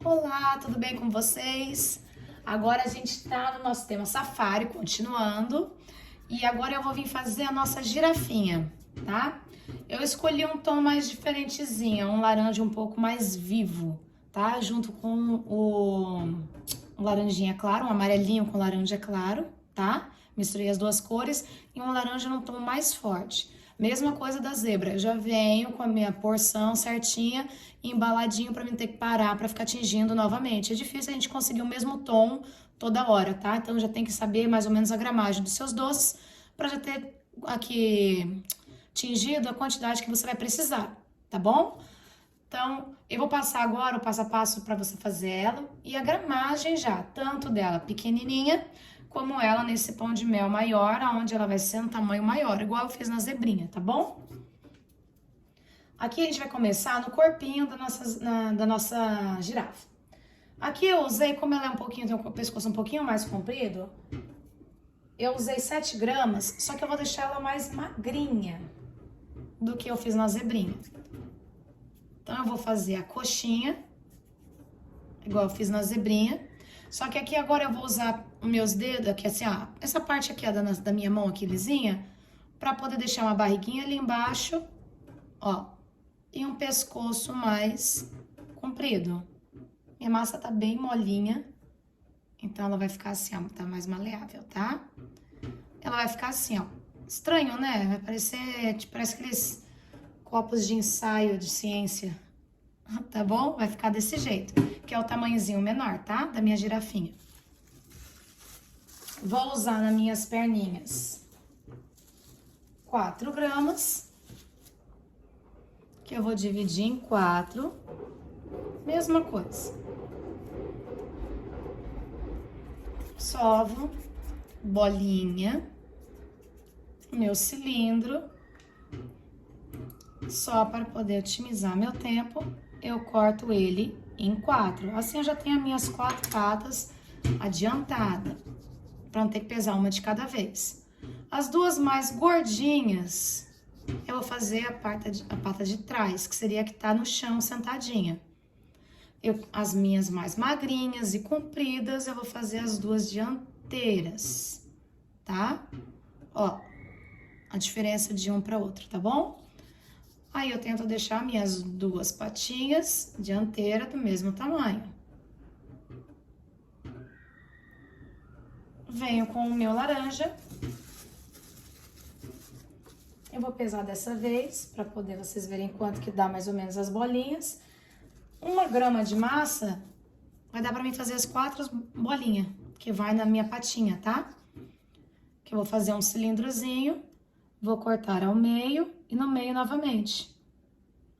Olá, tudo bem com vocês? Agora a gente está no nosso tema safari, continuando. E agora eu vou vir fazer a nossa girafinha, tá? Eu escolhi um tom mais diferentezinho, um laranja um pouco mais vivo, tá? Junto com um laranjinha claro, um amarelinho com laranja claro, tá? Misturei as duas cores e um laranja num tom mais forte. Mesma coisa da zebra, eu já venho com a minha porção certinha, embaladinho para mim ter que parar para ficar tingindo novamente. É difícil a gente conseguir o mesmo tom toda hora, tá? Então já tem que saber mais ou menos a gramagem dos seus doces para já ter aqui tingido a quantidade que você vai precisar, tá bom? Então, eu vou passar agora o passo a passo para você fazer ela e a gramagem já, tanto dela pequenininha, como ela nesse pão de mel maior, onde ela vai ser um tamanho maior, igual eu fiz na zebrinha, tá bom? Aqui a gente vai começar no corpinho da nossa girafa. Aqui eu usei, como ela é um pouquinho, tem o pescoço um pouquinho mais comprido, eu usei 7 gramas, só que eu vou deixar ela mais magrinha do que eu fiz na zebrinha. Então, eu vou fazer a coxinha, igual eu fiz na zebrinha. Só que aqui agora eu vou usar os meus dedos, aqui assim, ó, essa parte aqui ó, da minha mão aqui lisinha, pra poder deixar uma barriguinha ali embaixo, ó, e um pescoço mais comprido. Minha massa tá bem molinha, então ela vai ficar assim, ó, tá mais maleável, tá? Ela vai ficar assim, ó, estranho, né? Vai parecer, tipo, parece aqueles copos de ensaio de ciência, tá bom? Vai ficar desse jeito, que é o tamanhozinho menor, tá? Da minha girafinha. Vou usar nas minhas perninhas 4 gramas, que eu vou dividir em 4, mesma coisa. Sovo, bolinha, meu cilindro. Só para poder otimizar meu tempo, eu corto ele em 4. Assim eu já tenho as minhas 4 patas adiantadas, para não ter que pesar uma de cada vez. As duas mais gordinhas, eu vou fazer a pata de trás, que seria a que tá no chão sentadinha. As minhas mais magrinhas e compridas, eu vou fazer as duas dianteiras, tá? Ó, a diferença de um para outro, tá bom? Aí eu tento deixar minhas duas patinhas dianteiras do mesmo tamanho. Venho com o meu laranja. Eu vou pesar dessa vez, para poder vocês verem quanto que dá mais ou menos as bolinhas. 1 grama de massa vai dar para mim fazer as 4 bolinhas, que vai na minha patinha, tá? Que eu vou fazer um cilindrozinho, vou cortar ao meio e no meio novamente.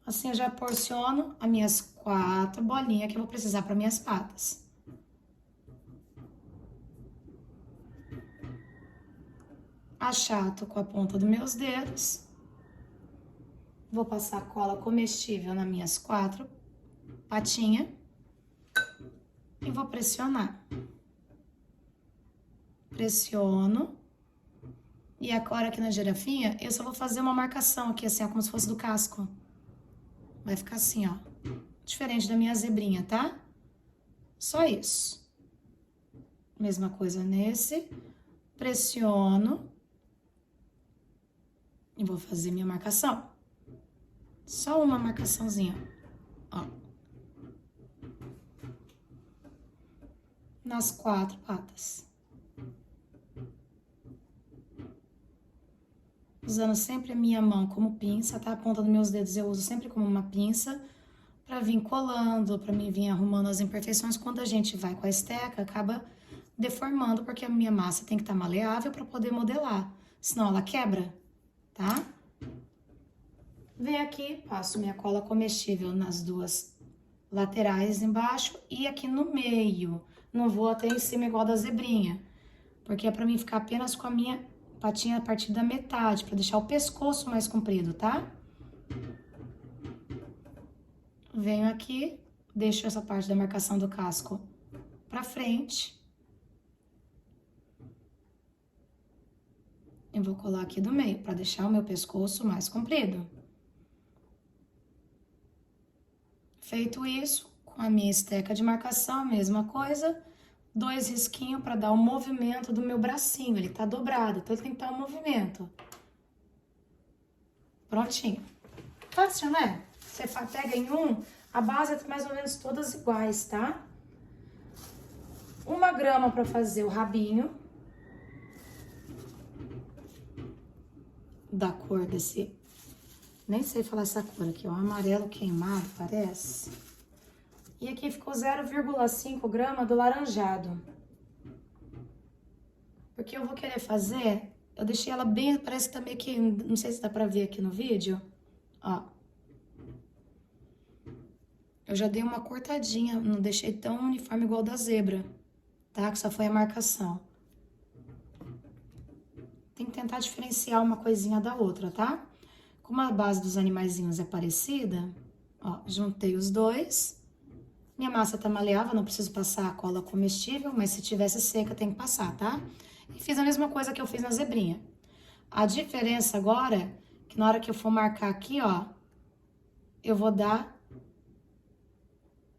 Assim eu já porciono as minhas 4 bolinhas que eu vou precisar para minhas patas. Achato com a ponta dos meus dedos. Vou passar cola comestível nas minhas 4 patinhas. E vou pressionar. Pressiono. E agora aqui na girafinha, eu só vou fazer uma marcação aqui, assim, ó, como se fosse do casco. Vai ficar assim, ó. Diferente da minha zebrinha, tá? Só isso. Mesma coisa nesse. Pressiono. E vou fazer minha marcação. Só uma marcaçãozinha, ó. Nas 4 patas. Usando sempre a minha mão como pinça, tá? A ponta dos meus dedos eu uso sempre como uma pinça, pra vir colando, pra mim vir arrumando as imperfeições. Quando a gente vai com a esteca, acaba deformando, porque a minha massa tem que estar maleável pra poder modelar, senão ela quebra, tá? Venho aqui, passo minha cola comestível nas duas laterais embaixo e aqui no meio. Não vou até em cima igual da zebrinha, porque é pra mim ficar apenas com a minha patinha a partir da metade, pra deixar o pescoço mais comprido, tá? Venho aqui, deixo essa parte da marcação do casco pra frente. Eu vou colar aqui do meio, pra deixar o meu pescoço mais comprido. Feito isso, Com a minha esteca de marcação, a mesma coisa. 2 risquinhos para dar o movimento do meu bracinho. Ele tá dobrado, então tem que estar o movimento. Prontinho. Fácil, né? Você pega em um, a base é mais ou menos todas iguais, tá? 1 grama para fazer o rabinho. Da cor desse... Nem sei falar essa cor aqui, ó. Amarelo queimado, parece. E aqui ficou 0,5 grama do laranjado. Porque eu vou querer fazer... Eu deixei ela bem... Parece também que... Não sei se dá pra ver aqui no vídeo. Ó. Eu já dei uma cortadinha. Não deixei tão uniforme igual da zebra. Tá? Que só foi a marcação. Tem que tentar diferenciar uma coisinha da outra, tá? Como a base dos animaizinhos é parecida, ó, juntei os dois. Minha massa tá maleável, não preciso passar a cola comestível, mas se tivesse seca tem que passar, tá? E fiz a mesma coisa que eu fiz na zebrinha. A diferença agora é que na hora que eu for marcar aqui, ó, eu vou dar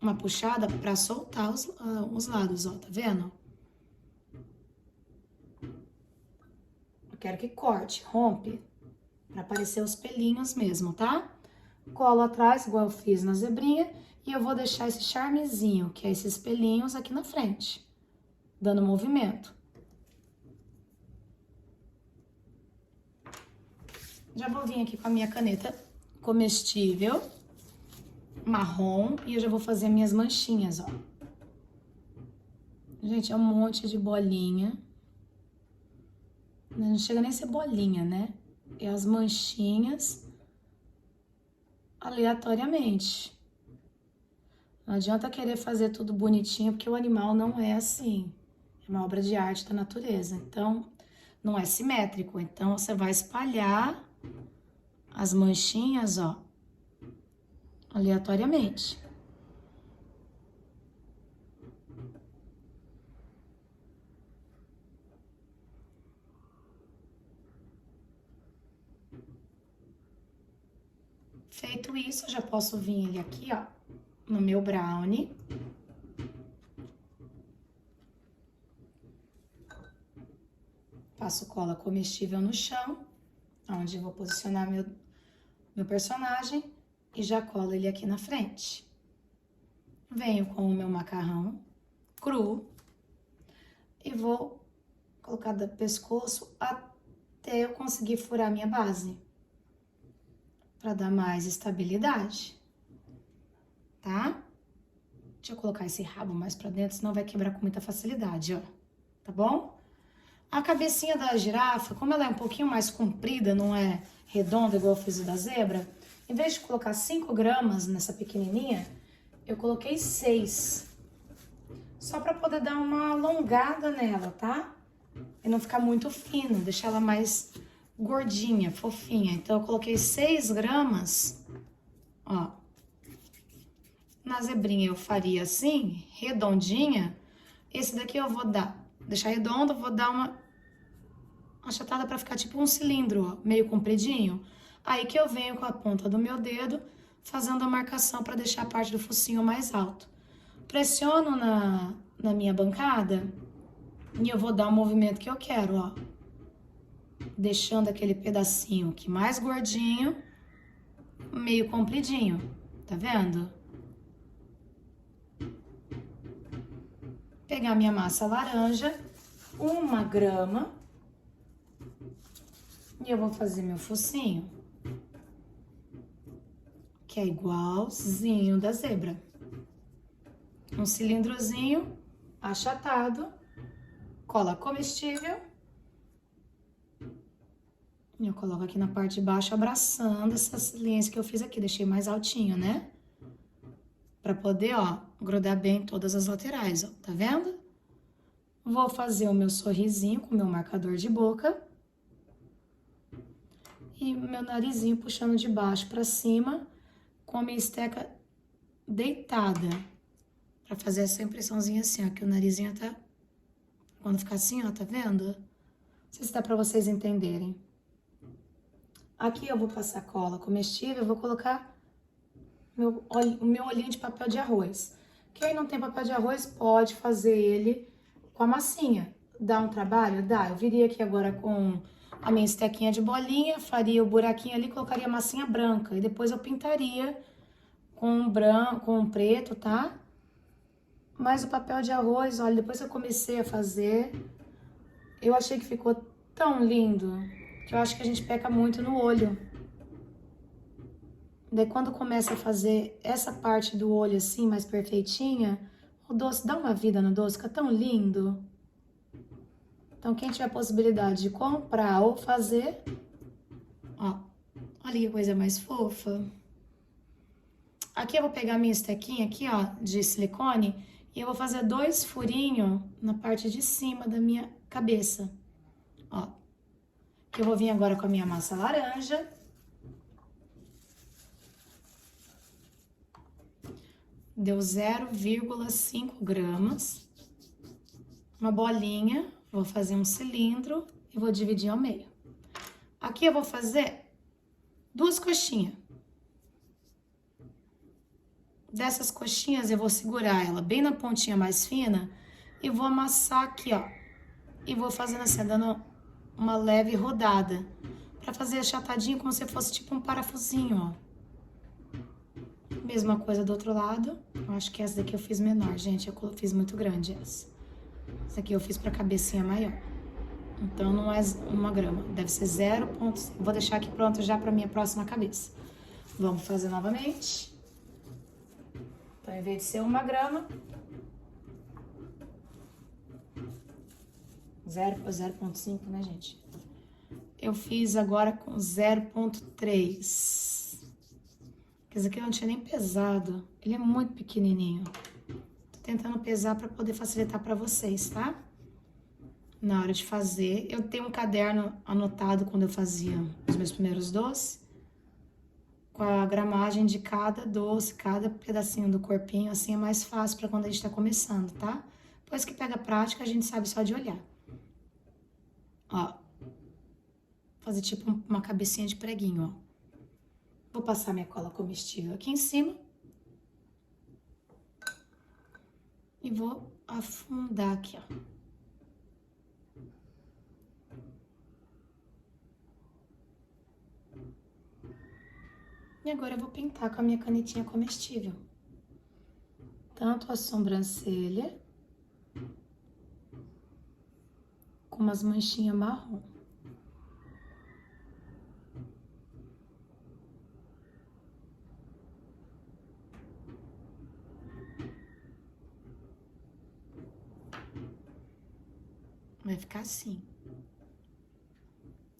uma puxada pra soltar os lados, ó, tá vendo? Eu quero que corte, rompe, pra aparecer os pelinhos mesmo, tá? Colo atrás, igual eu fiz na zebrinha, e eu vou deixar esse charmezinho, que é esses pelinhos aqui na frente, dando movimento. Já vou vir aqui com a minha caneta comestível, marrom, e eu já vou fazer minhas manchinhas, ó. Gente, é um monte de bolinha. Não chega nem a ser bolinha, né? É as manchinhas aleatoriamente. Não adianta querer fazer tudo bonitinho, porque o animal não é assim. É uma obra de arte da natureza. Então, não é simétrico. Então, você vai espalhar as manchinhas, ó, aleatoriamente. Feito isso, eu já posso vir ele aqui, ó, no meu brownie. Passo cola comestível no chão, onde eu vou posicionar meu personagem, e já colo ele aqui na frente. Venho com o meu macarrão cru e vou colocar do pescoço até eu conseguir furar minha base, para dar mais estabilidade, tá? Deixa eu colocar esse rabo mais pra dentro, senão vai quebrar com muita facilidade, ó, tá bom? A cabecinha da girafa, como ela é um pouquinho mais comprida, não é redonda igual eu fiz o da zebra, em vez de colocar 5 gramas nessa pequenininha, eu coloquei 6. Só pra poder dar uma alongada nela, tá? E não ficar muito fino, deixar ela mais gordinha, fofinha. Então, eu coloquei 6 gramas, ó. Na zebrinha eu faria assim, redondinha. Esse daqui eu vou deixar redondo, vou dar uma achatada pra ficar tipo um cilindro, ó, meio compridinho. Aí que eu venho com a ponta do meu dedo, fazendo a marcação pra deixar a parte do focinho mais alto. Pressiono na minha bancada e eu vou dar o movimento que eu quero, ó. Deixando aquele pedacinho aqui mais gordinho, meio compridinho, tá vendo? Pegar minha massa laranja, 1 grama, e eu vou fazer meu focinho, que é igualzinho da zebra. Um cilindrozinho achatado, cola comestível. E eu coloco aqui na parte de baixo, abraçando essas linhas que eu fiz aqui. Deixei mais altinho, né? Pra poder, ó, grudar bem todas as laterais, ó. Tá vendo? Vou fazer o meu sorrisinho com o meu marcador de boca. E o meu narizinho puxando de baixo pra cima, com a minha esteca deitada. Pra fazer essa impressãozinha assim, ó, que o narizinho tá... Quando ficar assim, ó, tá vendo? Não sei se dá pra vocês entenderem. Aqui eu vou passar cola comestível, eu vou colocar o meu olhinho de papel de arroz. Quem não tem papel de arroz pode fazer ele com a massinha. Dá um trabalho? Dá. Eu viria aqui agora com a minha estequinha de bolinha, faria o buraquinho ali, colocaria massinha branca. E depois eu pintaria com branco, com preto, tá? Mas o papel de arroz, olha, depois que eu comecei a fazer, eu achei que ficou tão lindo que eu acho que a gente peca muito no olho. Daí quando começa a fazer essa parte do olho assim, mais perfeitinha, o doce dá uma vida no doce, fica tão lindo. Então quem tiver a possibilidade de comprar ou fazer, ó, olha que coisa mais fofa. Aqui eu vou pegar minha estequinha aqui, ó, de silicone, e eu vou fazer 2 furinhos na parte de cima da minha cabeça, ó. Que eu vou vir agora com a minha massa laranja. Deu 0,5 gramas. Uma bolinha, vou fazer um cilindro e vou dividir ao meio. Aqui eu vou fazer 2 coxinhas. Dessas coxinhas eu vou segurar ela bem na pontinha mais fina e vou amassar aqui, ó. E vou fazendo assim, dando uma leve rodada, pra fazer achatadinho como se fosse tipo um parafusinho, ó. Mesma coisa do outro lado. Eu acho que essa daqui eu fiz menor, gente. Eu fiz muito grande essa. Essa aqui eu fiz pra cabecinha maior. Então não é 1 grama, deve ser 0,5. Vou deixar aqui pronto já pra minha próxima cabeça. Vamos fazer novamente. Então, em vez de ser 1 grama, 0,5, né, gente? Eu fiz agora com 0,3. Esse aqui eu não tinha nem pesado. Ele é muito pequenininho. Tô tentando pesar para poder facilitar para vocês, tá? Na hora de fazer. Eu tenho um caderno anotado quando eu fazia os meus primeiros doces, com a gramagem de cada doce, cada pedacinho do corpinho. Assim é mais fácil para quando a gente tá começando, tá? Depois que pega a prática, a gente sabe só de olhar. Ó. Fazer tipo uma cabecinha de preguinho, ó. Vou passar minha cola comestível aqui em cima. E vou afundar aqui, ó. E agora eu vou pintar com a minha canetinha comestível. Tanto a sobrancelha, com umas manchinhas marrom. Vai ficar assim.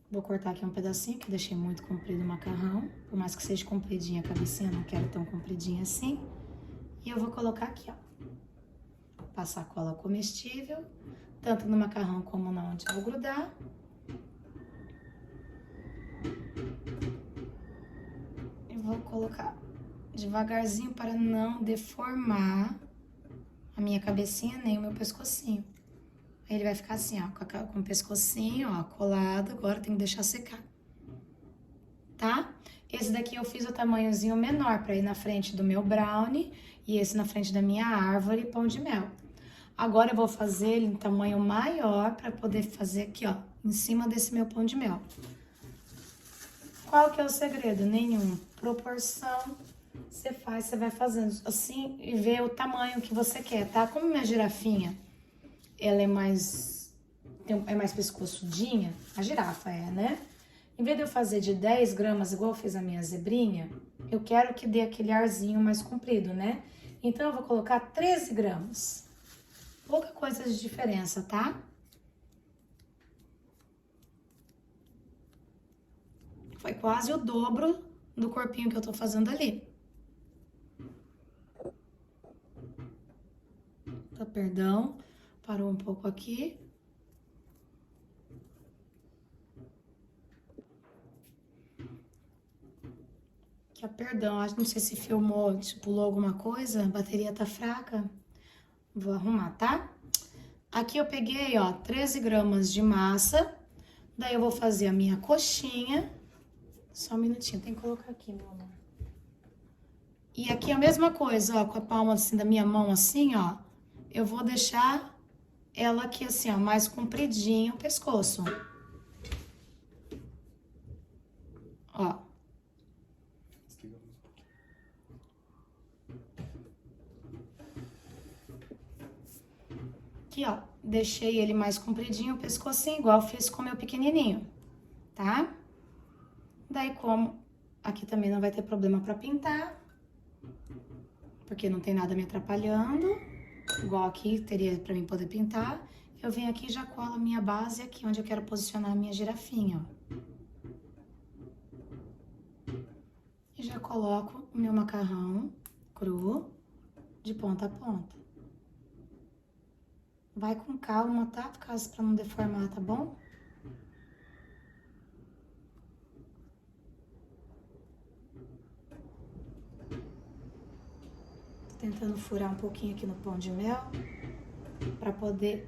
Vou cortar aqui um pedacinho, que deixei muito comprido o macarrão. Por mais que seja compridinha a cabecinha, não quero tão compridinha assim. E eu vou colocar aqui, ó. Passar cola comestível, tanto no macarrão como na onde eu vou grudar. E vou colocar devagarzinho para não deformar a minha cabecinha nem o meu pescocinho. Ele vai ficar assim, ó, com o pescocinho, ó, colado. Agora tem que deixar secar, tá? Esse daqui eu fiz o tamanhozinho menor pra ir na frente do meu brownie e esse na frente da minha árvore pão de mel. Agora eu vou fazer ele em tamanho maior pra poder fazer aqui, ó, em cima desse meu pão de mel. Qual que é o segredo? Nenhum. Proporção, você faz, você vai fazendo assim e vê o tamanho que você quer, tá? Como minha girafinha, ela é mais pescoçudinha, a girafa é, né? Em vez de eu fazer de 10 gramas, igual eu fiz a minha zebrinha, eu quero que dê aquele arzinho mais comprido, né? Então, eu vou colocar 13 gramas. Pouca coisa de diferença, tá? Foi quase o dobro do corpinho que eu tô fazendo ali. Tá, perdão. Parou um pouco aqui. Aqui, ó, perdão, não sei se filmou, se pulou alguma coisa, a bateria tá fraca. Vou arrumar, tá? Aqui eu peguei, ó, 13 gramas de massa. Daí eu vou fazer a minha coxinha. Só um minutinho, tem que colocar aqui, meu amor. E aqui a mesma coisa, ó, com a palma assim da minha mão assim, ó, eu vou deixar ela aqui assim, ó, mais compridinho o pescoço. Ó. Aqui, ó, deixei ele mais compridinho o pescocinho, igual eu fiz com o meu pequenininho, tá? Daí, como aqui também não vai ter problema pra pintar, porque não tem nada me atrapalhando, igual aqui teria pra mim poder pintar, eu venho aqui e já colo a minha base aqui, onde eu quero posicionar a minha girafinha, ó. E já coloco o meu macarrão cru de ponta a ponta. Vai com calma, tá? Caso pra não deformar, tá bom? Tô tentando furar um pouquinho aqui no pão de mel pra poder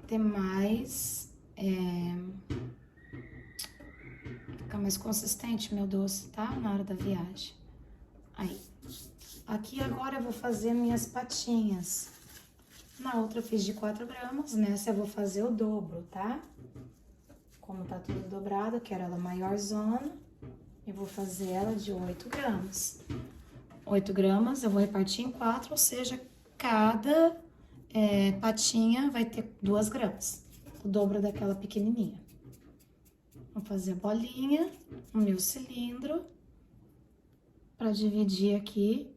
ter mais... ficar mais consistente meu doce, tá? Na hora da viagem. Aí. Aqui agora eu vou fazer minhas patinhas. Na outra eu fiz de 4 gramas, nessa eu vou fazer o dobro, tá? Como tá tudo dobrado, eu quero ela maiorzona, eu vou fazer ela de 8 gramas. 8 gramas eu vou repartir em 4, ou seja, cada patinha vai ter 2 gramas, o dobro daquela pequenininha. Vou fazer bolinha no meu cilindro para dividir aqui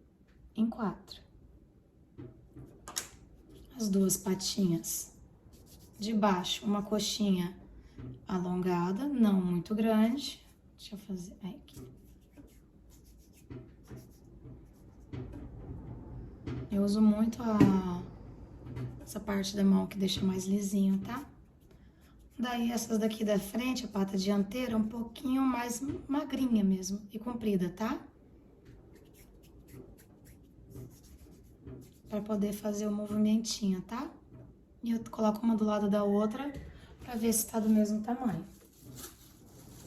em 4. As 2 patinhas de baixo, uma coxinha alongada, não muito grande. Deixa eu fazer aqui. Eu uso muito essa parte da mão que deixa mais lisinho, tá? Daí essas daqui da frente, a pata dianteira, um pouquinho mais magrinha mesmo e comprida, tá? Pra poder fazer o movimentinho, tá? E eu coloco uma do lado da outra pra ver se tá do mesmo tamanho.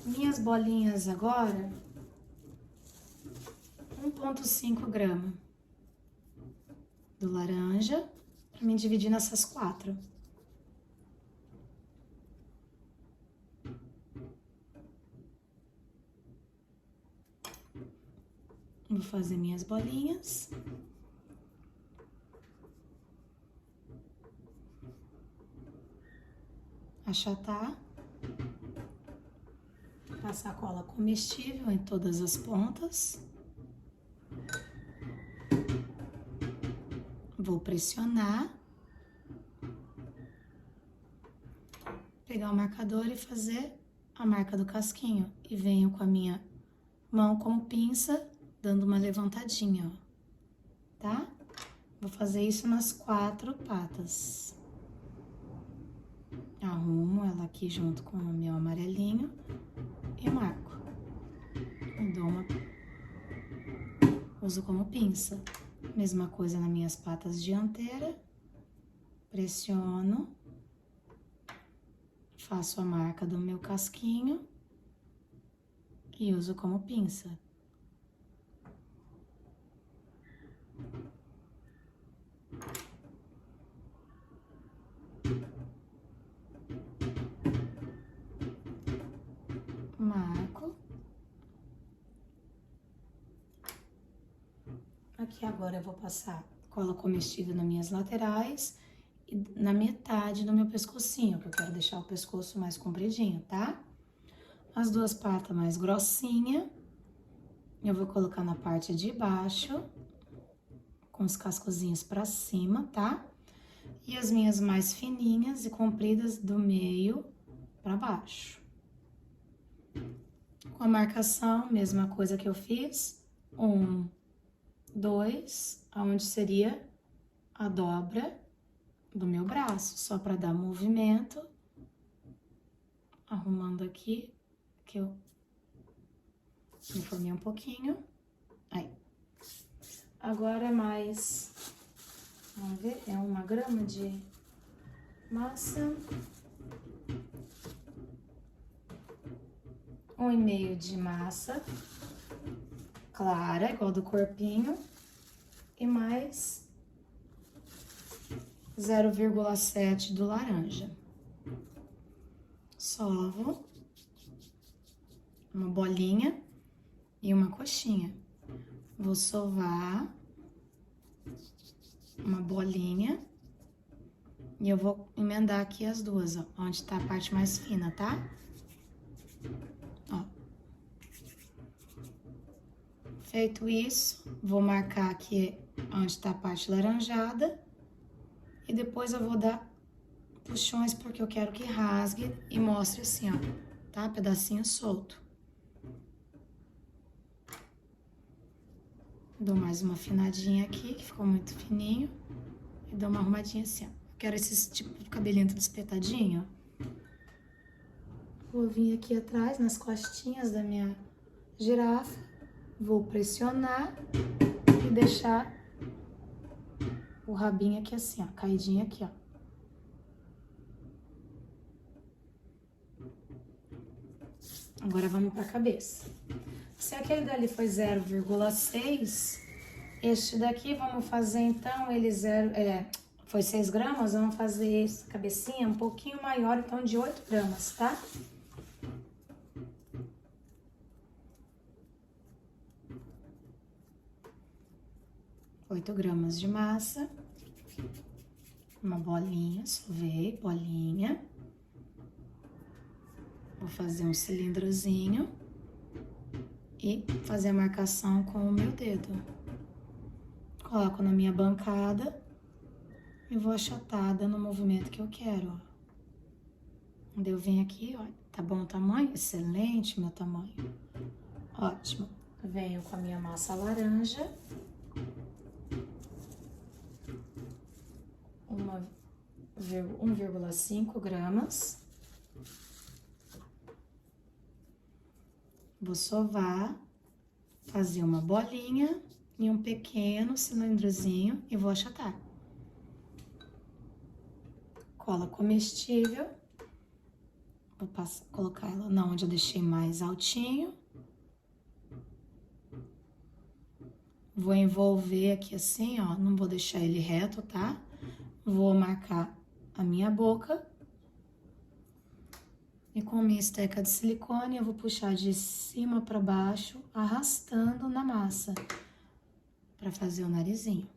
Minhas bolinhas agora, 1,5 grama do laranja, pra mim dividir nessas 4. Vou fazer minhas bolinhas. Achatar. Passar cola comestível em todas as pontas. Vou pressionar. Pegar o marcador e fazer a marca do casquinho. E venho com a minha mão como pinça, dando uma levantadinha, ó. Tá? Vou fazer isso nas 4 patas. Arrumo ela aqui junto com o meu amarelinho e marco. E dou uma... Uso como pinça. Mesma coisa nas minhas patas dianteiras. Pressiono. Faço a marca do meu casquinho e uso como pinça. Marco. Aqui agora eu vou passar cola comestível nas minhas laterais e na metade do meu pescocinho, porque eu quero deixar o pescoço mais compridinho, tá? As 2 patas mais grossinhas, eu vou colocar na parte de baixo, com os cascozinhos pra cima, tá? E as minhas mais fininhas e compridas do meio pra baixo. Com a marcação, mesma coisa que eu fiz, 1, 2, aonde seria a dobra do meu braço, só para dar movimento, arrumando aqui, que eu me formei um pouquinho, aí. Agora mais, vamos ver, é 1 grama de massa, 1,5 de massa, clara, igual do corpinho, e mais 0,7 do laranja. Sovo uma bolinha e uma coxinha. Vou sovar uma bolinha e eu vou emendar aqui as duas, ó, onde tá a parte mais fina, tá? Ó. Feito isso, vou marcar aqui onde tá a parte laranjada e depois eu vou dar puxões porque eu quero que rasgue e mostre assim, ó, tá? Pedacinho solto. Dou mais uma afinadinha aqui, que ficou muito fininho. E dou uma arrumadinha assim, ó. Quero esse tipo de cabelinho tudo espetadinho, ó. Vou vir aqui atrás, nas costinhas da minha girafa. Vou pressionar e deixar o rabinho aqui assim, ó. Caidinho aqui, ó. Agora vamos pra cabeça. Se aquele dali foi 0,6, este daqui vamos fazer então, ele foi 6 gramas, vamos fazer essa cabecinha um pouquinho maior, então de 8 gramas, tá? Oito gramas de massa, uma bolinha, sovei, bolinha. Vou fazer um cilindrozinho e fazer a marcação com o meu dedo. Coloco na minha bancada e vou achatar dando o movimento que eu quero, ó. Quando eu venho aqui, ó, tá bom o tamanho? Excelente meu tamanho. Ótimo. Venho com a minha massa laranja. 1,5 gramas. Vou sovar, fazer uma bolinha e um pequeno cilindrozinho e vou achatar. Cola comestível. Vou colocar ela na onde eu deixei mais altinho. Vou envolver aqui assim, ó, não vou deixar ele reto, tá? Vou marcar a minha boca. E com a minha esteca de silicone, eu vou puxar de cima para baixo, arrastando na massa, para fazer o narizinho.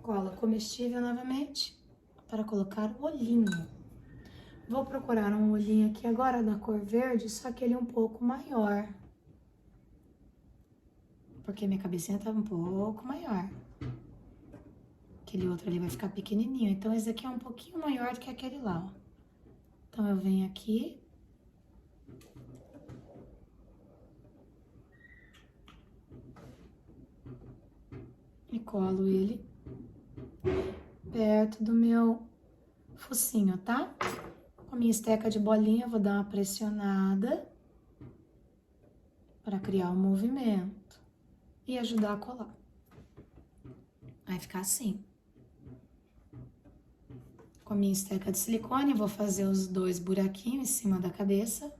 Cola comestível novamente, para colocar o olhinho. Vou procurar um olhinho aqui agora da cor verde, só que ele é um pouco maior. Porque minha cabecinha tá um pouco maior. Aquele outro ali vai ficar pequenininho, então esse aqui é um pouquinho maior do que aquele lá, ó. Então, eu venho aqui. E colo ele perto do meu focinho, tá? Com a minha esteca de bolinha, eu vou dar uma pressionada para criar um movimento e ajudar a colar. Vai ficar assim. Com a minha esteca de silicone, vou fazer os 2 buraquinhos em cima da cabeça.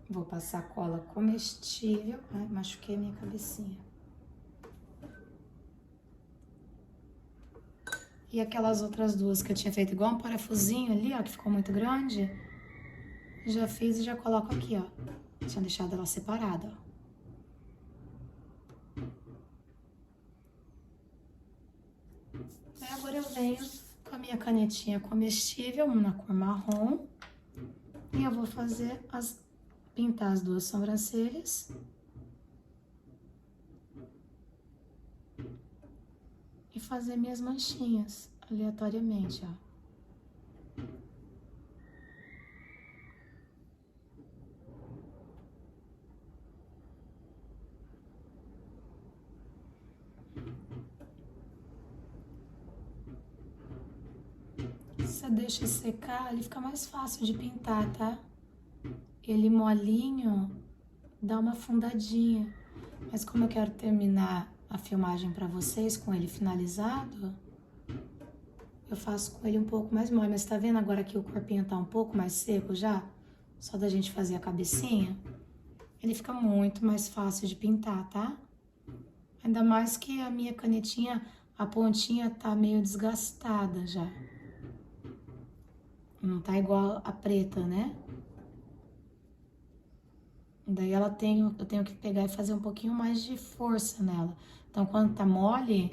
Vou passar cola comestível. Ai, machuquei minha cabecinha. E aquelas outras duas que eu tinha feito igual um parafusinho ali, ó, que ficou muito grande. Já fiz e já coloco aqui, ó. Tinha deixado ela separada, ó. Aí agora eu venho com a minha canetinha comestível, na cor marrom. E eu vou fazer pintar as 2 sobrancelhas. E fazer minhas manchinhas, aleatoriamente, ó. Você deixa secar, ele fica mais fácil de pintar, tá? Ele molinho, dá uma afundadinha. Mas como eu quero terminar a filmagem pra vocês com ele finalizado, eu faço com ele um pouco mais mole. Mas tá vendo agora que o corpinho tá um pouco mais seco já? Só da gente fazer a cabecinha. Ele fica muito mais fácil de pintar, tá? Ainda mais que a minha canetinha, a pontinha tá meio desgastada já. Não tá igual a preta, né? Daí eu tenho que pegar e fazer um pouquinho mais de força nela. Então, quando tá mole,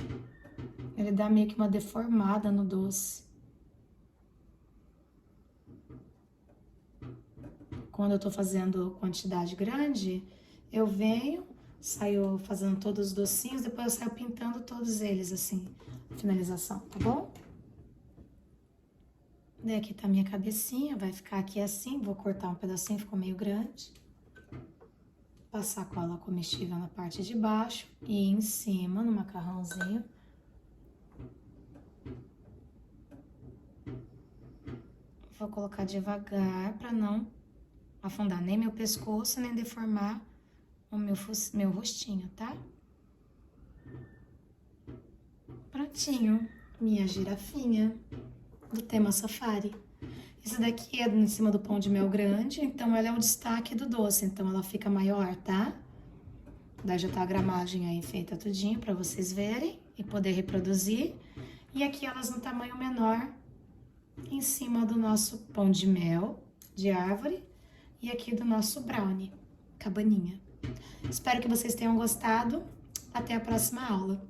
ele dá meio que uma deformada no doce. Quando eu tô fazendo quantidade grande, eu venho, saio fazendo todos os docinhos, depois eu saio pintando todos eles, assim, finalização, tá bom? Daí aqui tá a minha cabecinha, vai ficar aqui assim, vou cortar um pedacinho, ficou meio grande. Passar cola comestível na parte de baixo e em cima, no macarrãozinho. Vou colocar devagar para não afundar nem meu pescoço, nem deformar o meu rostinho, tá? Prontinho, minha girafinha do tema safari. Esse daqui é em cima do pão de mel grande, então ela é o destaque do doce, então ela fica maior, tá? Daí já tá a gramagem aí feita tudinho pra vocês verem e poder reproduzir. E aqui elas no tamanho menor, em cima do nosso pão de mel de árvore e aqui do nosso brownie, cabaninha. Espero que vocês tenham gostado. Até a próxima aula.